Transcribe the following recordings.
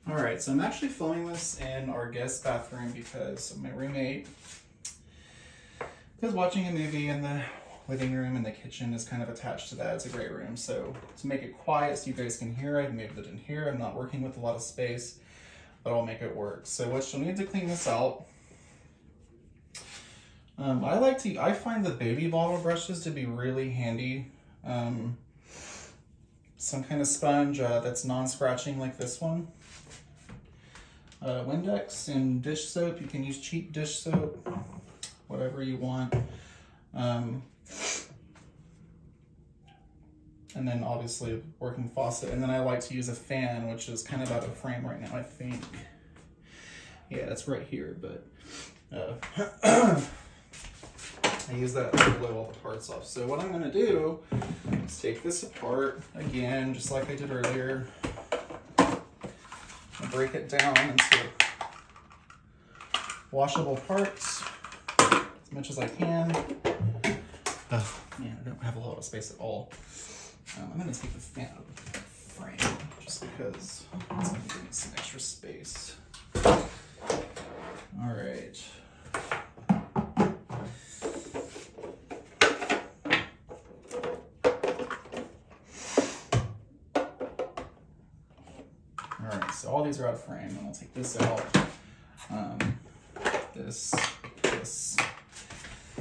All right, so I'm actually filming this in our guest bathroom because my roommate is watching a movie in the living room, and the kitchen is kind of attached to that. It's a great room. So to make it quiet so you guys can hear, I've moved it in here. I'm not working with a lot of space, but I'll make it work. So what you'll need to clean this out. I find the baby bottle brushes to be really handy. Some kind of sponge that's non-scratching like this one. Windex and dish soap. You can use cheap dish soap, whatever you want. And then obviously working faucet. And then I like to use a fan, which is kind of out of frame right now, I think. Yeah, that's right here, but I use that to blow all the parts off. So what I'm gonna do is take this apart again, just like I did earlier. I'll break it down into washable parts as much as I can. Oh man, I don't have a lot of space at all. I'm gonna take the fan out of the frame just because it's gonna give me some extra space. All right. All right, so all these are out of frame, and I'll take this out. This.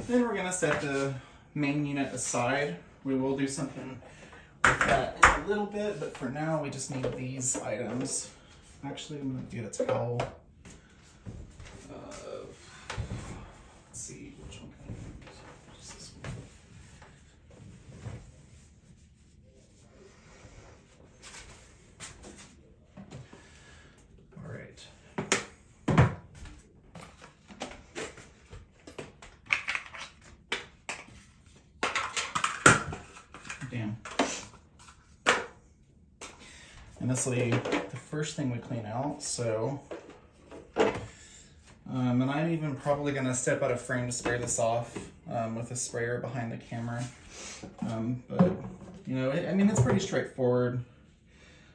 Then we're gonna set the main unit aside. We will do something with that in a little bit, but for now we just need these items. Actually, I'm gonna get a towel. Let's see, which one can I use? Just this one. All right. Damn. And this will be the first thing we clean out, so. And I'm even probably gonna step out of frame to spray this off with a sprayer behind the camera. But, you know, I mean, it's pretty straightforward.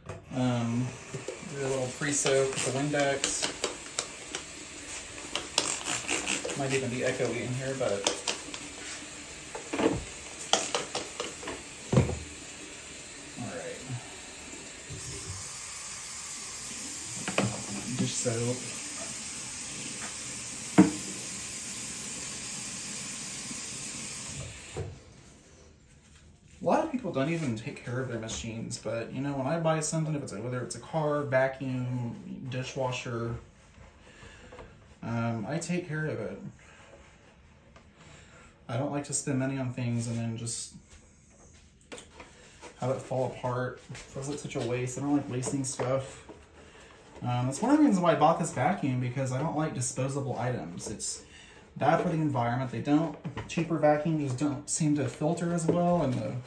Do a little pre-soak with the Windex. Might even be echoey in here, but. Dish soap. A lot of people don't even take care of their machines, but you know, when I buy something, whether it's a car, vacuum, dishwasher, I take care of it. I don't like to spend money on things and then just have it fall apart. It feels like such a waste. I don't like wasting stuff. That's one of the reasons why I bought this vacuum, because I don't like disposable items. It's bad for the environment. Cheaper vacuums just don't seem to filter as well, and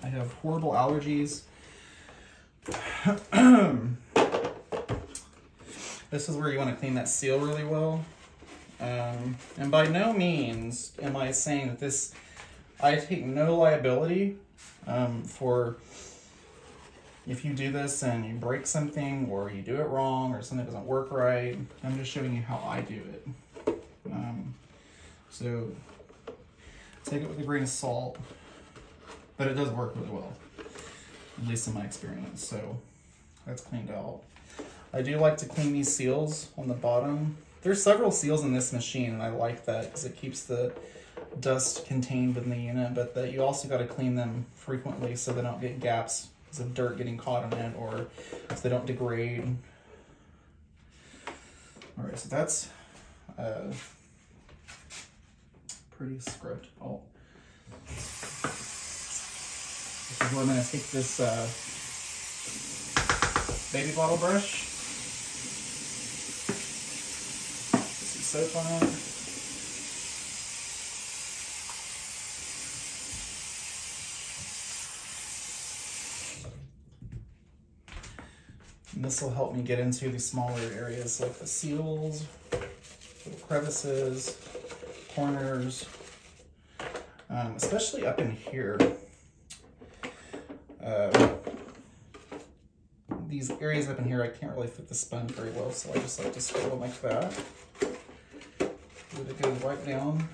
I have horrible allergies. This is where you want to clean that seal really well. And by no means am I saying that I take no liability for if you do this and you break something, or you do it wrong, or something doesn't work right. I'm just showing you how I do it. So take it with a grain of salt, but it does work really well, at least in my experience. So that's cleaned out. I do like to clean these seals on the bottom. There's several seals in this machine, and I like that because it keeps the dust contained within the unit, but that you also got to clean them frequently so they don't get gaps of dirt getting caught in it, or so they don't degrade. All right, so that's pretty scrubbed out. This is where I'm going to take this baby bottle brush, put some soap on it. And this will help me get into the smaller areas like the seals, little crevices, corners, especially up in here. these areas up in here, I can't really fit the sponge very well, so I just like to swirl them like that. Let it go right down.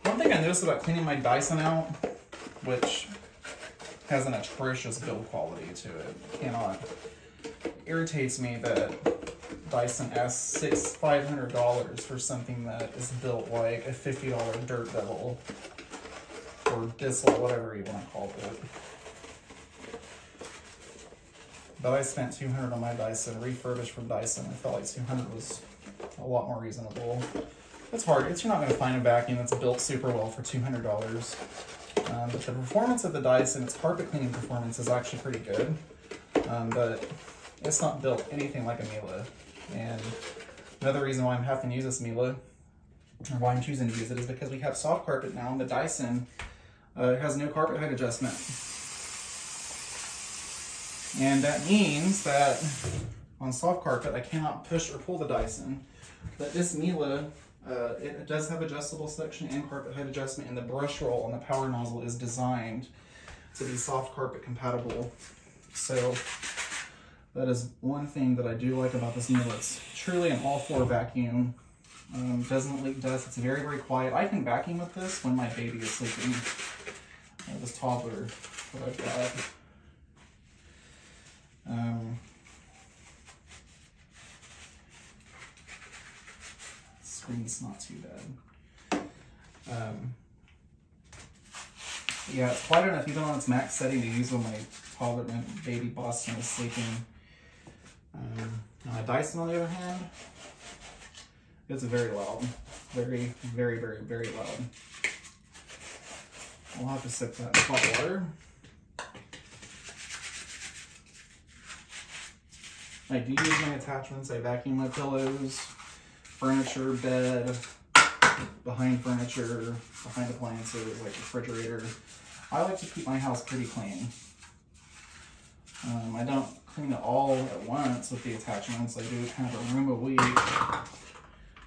One thing I noticed about cleaning my Dyson out, which has an atrocious build quality to it, it irritates me that Dyson asks $500 for something that is built like a $50 Dirt Devil or Bissell, whatever you want to call it. But I spent $200 on my Dyson, refurbished from Dyson. I felt like $200 was a lot more reasonable. It's hard. You're not going to find a vacuum that's built super well for $200. But the performance of the Dyson, its carpet cleaning performance is actually pretty good. But it's not built anything like a Miele. And another reason why I'm having to use this Miele, or why I'm choosing to use it, is because we have soft carpet now, and the Dyson has no carpet height adjustment. And that means that on soft carpet, I cannot push or pull the Dyson. But this Miele, it does have adjustable suction and carpet height adjustment, and the brush roll on the power nozzle is designed to be soft carpet compatible. So that is one thing that I do like about this Miele. It's truly an all-floor vacuum. Doesn't leak dust. It's very, very quiet. I can vacuum with this when my baby is sleeping. This toddler that I've got. Screen's not too bad. Yeah, it's quiet enough even on its max setting to use when my toddler, my baby Boston is sleeping. Now, Dyson, on the other hand, it's very loud. Very, very, very, very loud. I'll have to set that in hot water. I do use my attachments. I vacuum my pillows, furniture, bed, behind furniture, behind appliances like refrigerator. I like to keep my house pretty clean. I don't clean it all at once with the attachments. I do kind of a room a week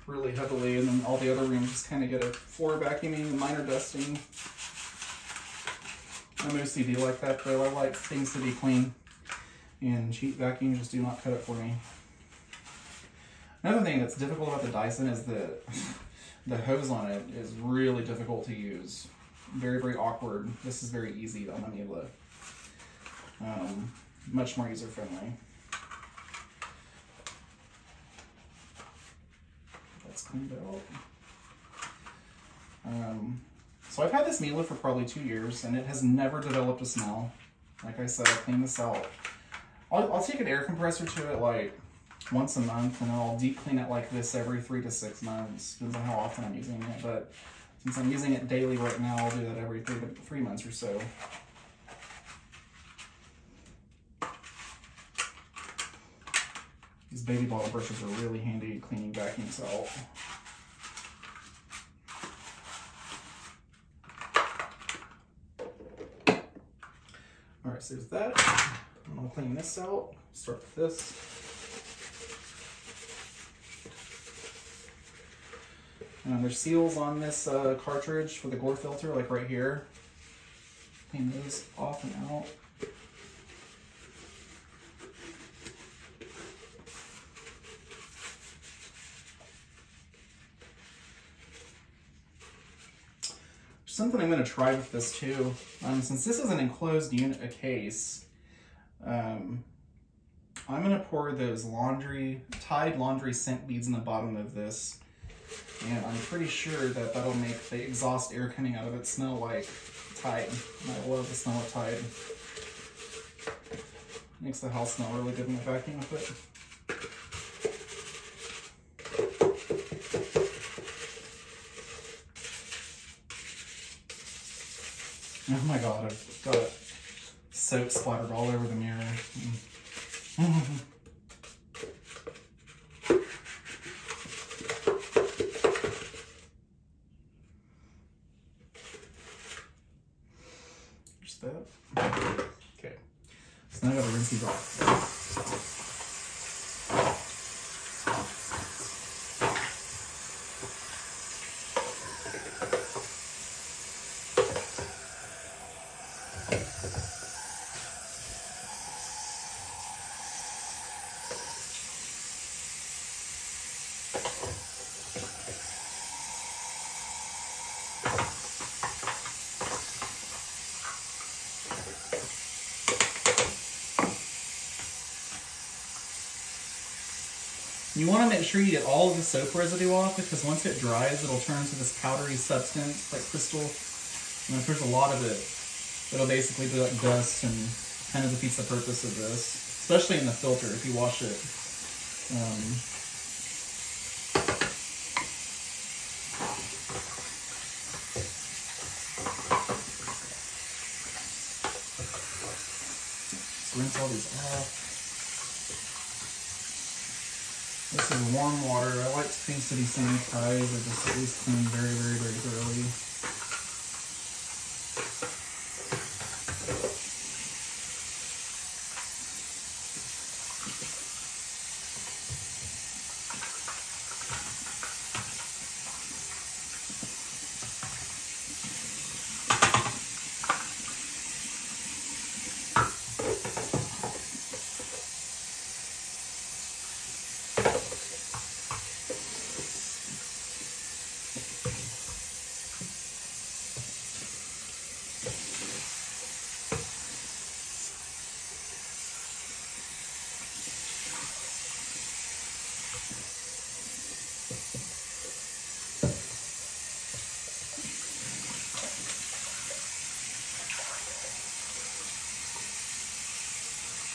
really heavily, and then all the other rooms just kind of get a floor vacuuming and minor dusting. I'm OCD like that though. I like things to be clean, and cheap vacuums just do not cut it for me. Another thing that's difficult about the Dyson is that the hose on it is really difficult to use. Very, very awkward. This is very easy on the Miele. Much more user-friendly. That's cleaned out. So I've had this Miele for probably 2 years, and it has never developed a smell. Like I said, I clean this out. I'll take an air compressor to it like once a month, and then I'll deep clean it like this every 3 to 6 months. Depends on how often I'm using it, but since I'm using it daily right now, I'll do that every 3 months or so. These baby bottle brushes are really handy at cleaning vacuums out. Alright, so there's that. I'm going to clean this out. Start with this. There's seals on this cartridge for the Gore filter, like right here. Clean those off and out. Something I'm going to try with this too. Since this is an enclosed unit, a case, I'm going to pour those Tide laundry scent beads in the bottom of this. And I'm pretty sure that that'll make the exhaust air coming out of it smell like Tide. I love the smell of Tide. Makes the house smell really good when I vacuum with it. Oh my god, I've got soap splattered all over the mirror. Just that. Okay. So now I gotta rinse these off. You want to make sure you get all of the soap residue off, because once it dries, it'll turn into this powdery substance, like crystal. And if there's a lot of it, it'll basically be like dust and kind of defeats the purpose of this, especially in the filter if you wash it. Just rinse all these off. This is warm water. I like things to be sanitized or just at least cleaned very, very, very thoroughly.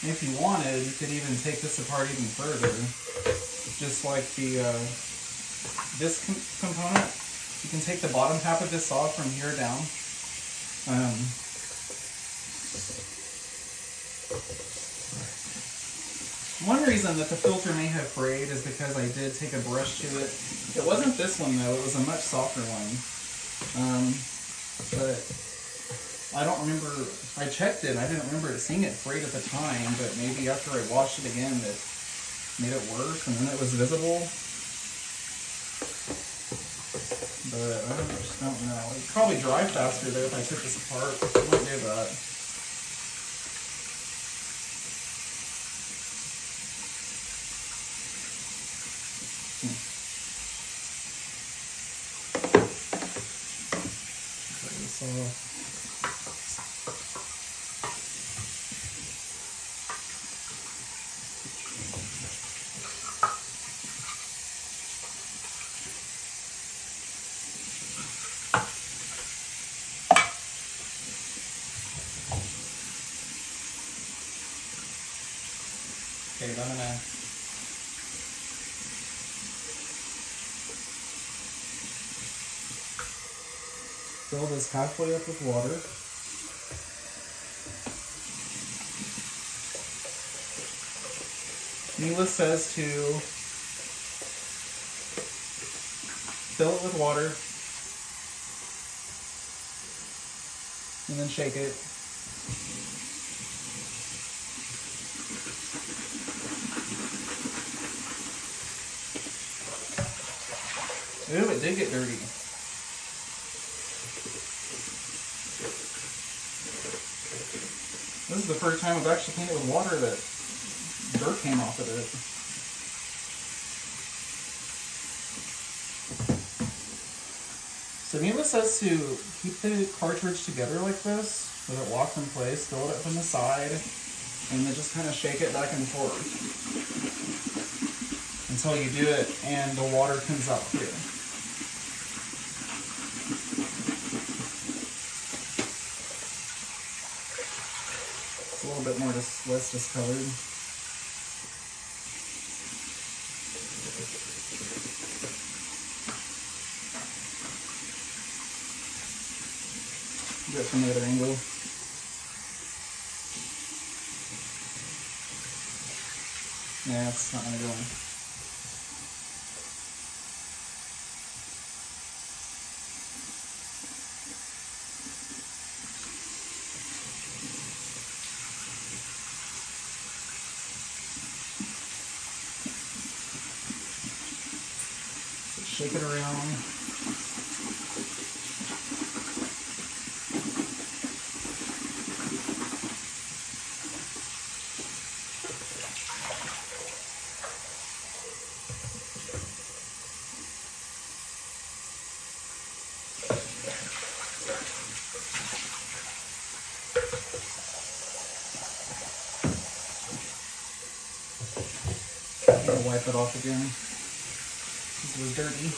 If you wanted, you could even take this apart even further. Just like the this component, you can take the bottom half of this off from here down. One reason that the filter may have frayed is because I did take a brush to it. It wasn't this one though, it was a much softer one. But I don't remember, I checked it, I didn't remember seeing it frayed at the time, but maybe after I washed it again it made it worse and then it was visible. But I just don't know. It'd probably dry faster though if I took this apart. I might do that. Take this off. Okay, I'm gonna fill this halfway up with water. Mila says to fill it with water and then shake it. Ooh, it did get dirty. This is the first time I've actually cleaned it with water that dirt came off of it. So Mila says to keep the cartridge together like this, with it locked in place, fill it up from the side, and then just kind of shake it back and forth until you do it and the water comes out clear. It's a little bit more less discolored. Do it from the other angle. Yeah, it's not gonna go in. Shake it around. I'll wipe it off again. This was dirty.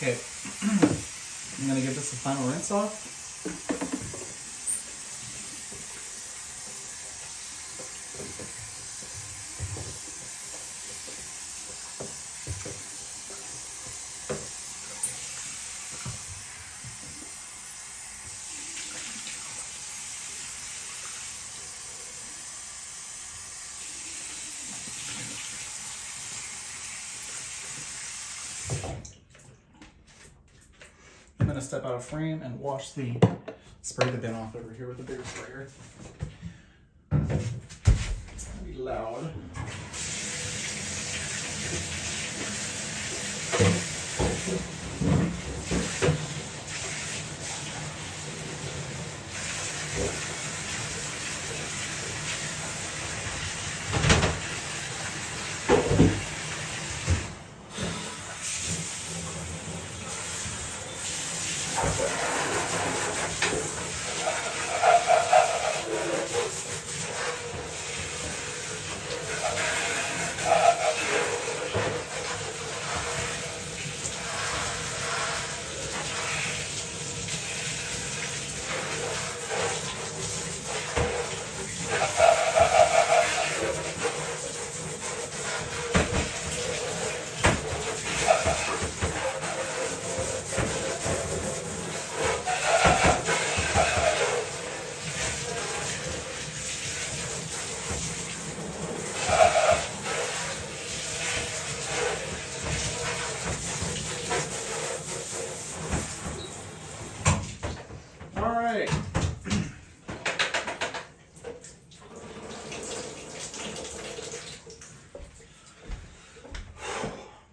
Okay, I'm gonna give this a final rinse off. I'm gonna step out of frame and spray the bin off over here with a bigger sprayer. It's gonna be loud.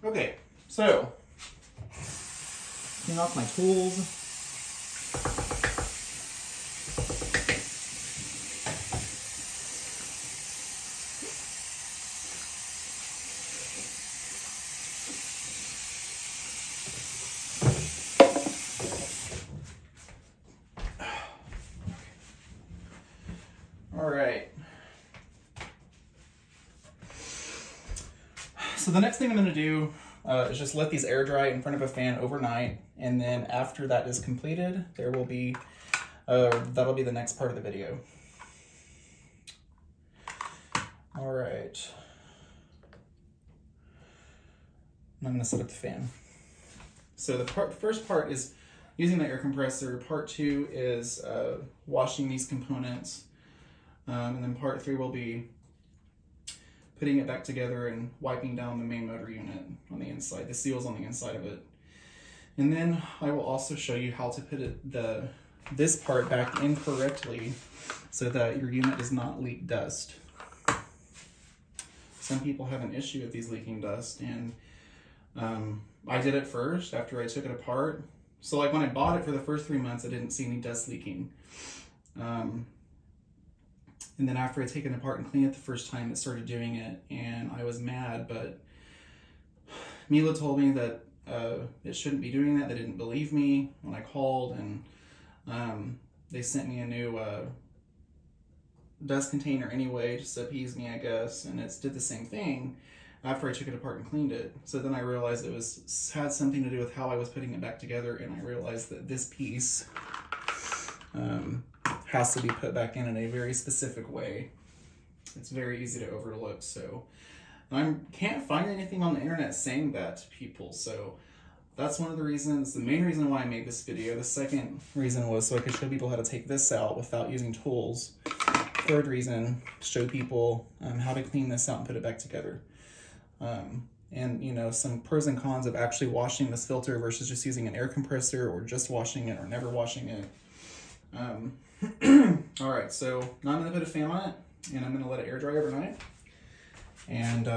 Okay, so clean off my tools. All right. So the next thing I'm going to do is just let these air dry in front of a fan overnight, and then after that is completed, there will be that'll be the next part of the video. All right. I'm going to set up the fan. So the first part is using the air compressor. Part 2 is washing these components, and then part 3 will be putting it back together and wiping down the main motor unit on the inside, the seals on the inside of it. And then I will also show you how to put this part back in correctly so that your unit does not leak dust. Some people have an issue with these leaking dust, and I did it first after I took it apart. So like when I bought it for the first 3 months, I didn't see any dust leaking. And then after I take it apart and clean it the first time, it started doing it, and I was mad, but Mila told me that it shouldn't be doing that. They didn't believe me when I called, and they sent me a new dust container anyway, just to appease me, I guess, and it did the same thing after I took it apart and cleaned it. So then I realized it had something to do with how I was putting it back together, and I realized that this piece has to be put back in a very specific way. It's very easy to overlook. So I can't find anything on the internet saying that to people. So that's one of the reasons, the main reason why I made this video. The second reason was so I could show people how to take this out without using tools. Third reason, show people how to clean this out and put it back together. And you know, some pros and cons of actually washing this filter versus just using an air compressor or just washing it or never washing it. All right, so now I'm gonna put a fan on it and I'm gonna let it air dry overnight. And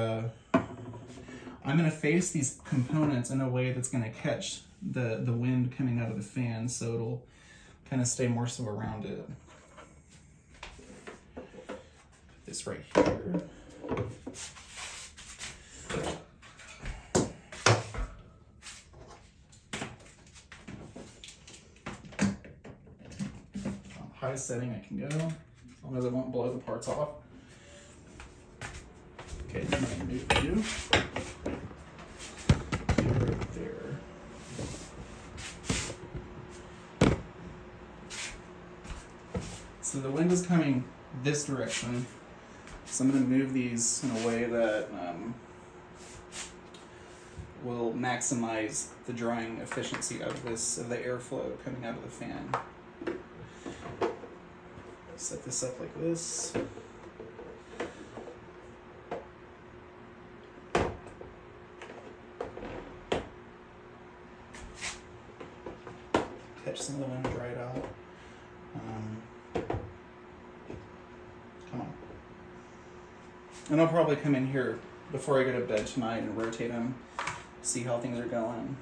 I'm gonna face these components in a way that's gonna catch the wind coming out of the fan, so it'll kind of stay more so around it. Put this right here. Highest setting I can go, as long as it won't blow the parts off. Okay, I'm gonna move you right there. So the wind is coming this direction, so I'm gonna move these in a way that will maximize the drying efficiency of the airflow coming out of the fan. Set this up like this. Catch some of the wind, dry it out. Come on. And I'll probably come in here before I go to bed tonight and rotate them, see how things are going.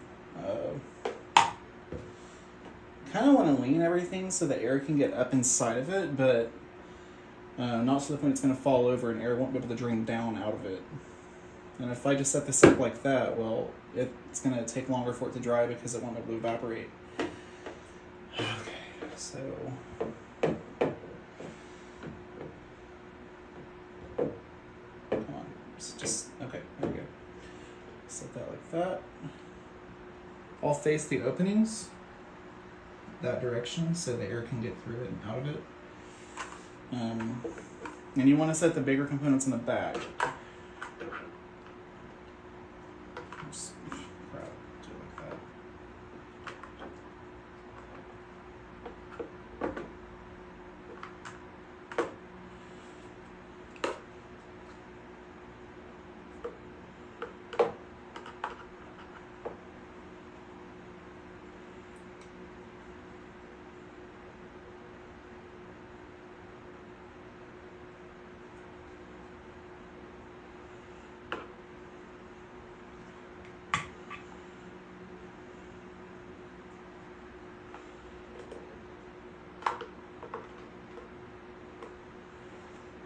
Kind of want to lean everything so the air can get up inside of it, but not to the point it's going to fall over and air won't be able to drain down out of it. And if I just set this up like that, well, it's going to take longer for it to dry because it won't be able to evaporate. Okay, so come on, just okay, there we go. Set that like that. I'll face the openings that direction so the air can get through it and out of it. And you want to set the bigger components in the back. Just crap, do it like that.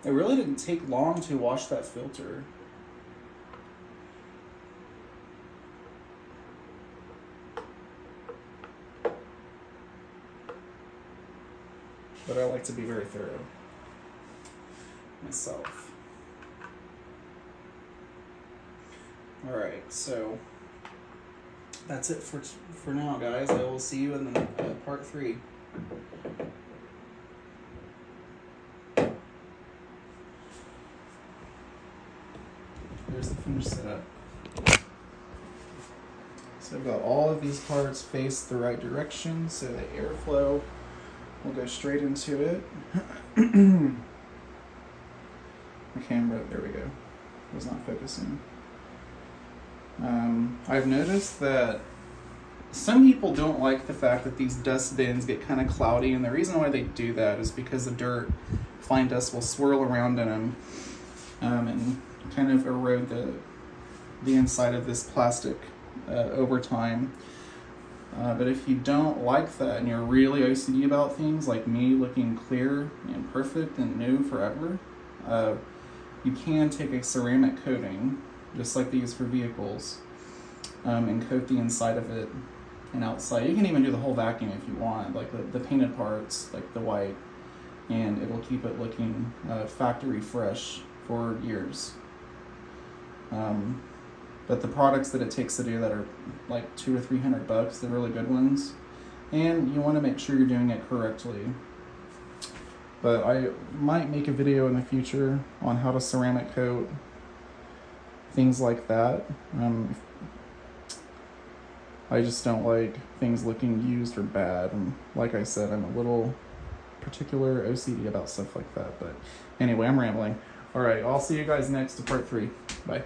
It really didn't take long to wash that filter. But I like to be very thorough myself. All right, so that's it for now, guys. I will see you in the part 3. There's the finished setup. So I've got all of these parts faced the right direction, so the airflow will go straight into it. The camera, there we go, was not focusing. I've noticed that some people don't like the fact that these dust bins get kind of cloudy, and the reason why they do that is because the dirt, fine dust will swirl around in them and kind of erode the inside of this plastic over time. But if you don't like that and you're really OCD about things like me looking clear and perfect and new forever, you can take a ceramic coating, just like they use for vehicles, and coat the inside of it and outside. You can even do the whole vacuum if you want, like the painted parts, like the white, and it will keep it looking factory fresh for years. But the products that it takes to do that are like $200 or $300, the really good ones, and you want to make sure you're doing it correctly. But I might make a video in the future on how to ceramic coat things like that. I just don't like things looking used or bad. And like I said, I'm a little particular OCD about stuff like that. But anyway, I'm rambling. All right, I'll see you guys next to part 3. Bye.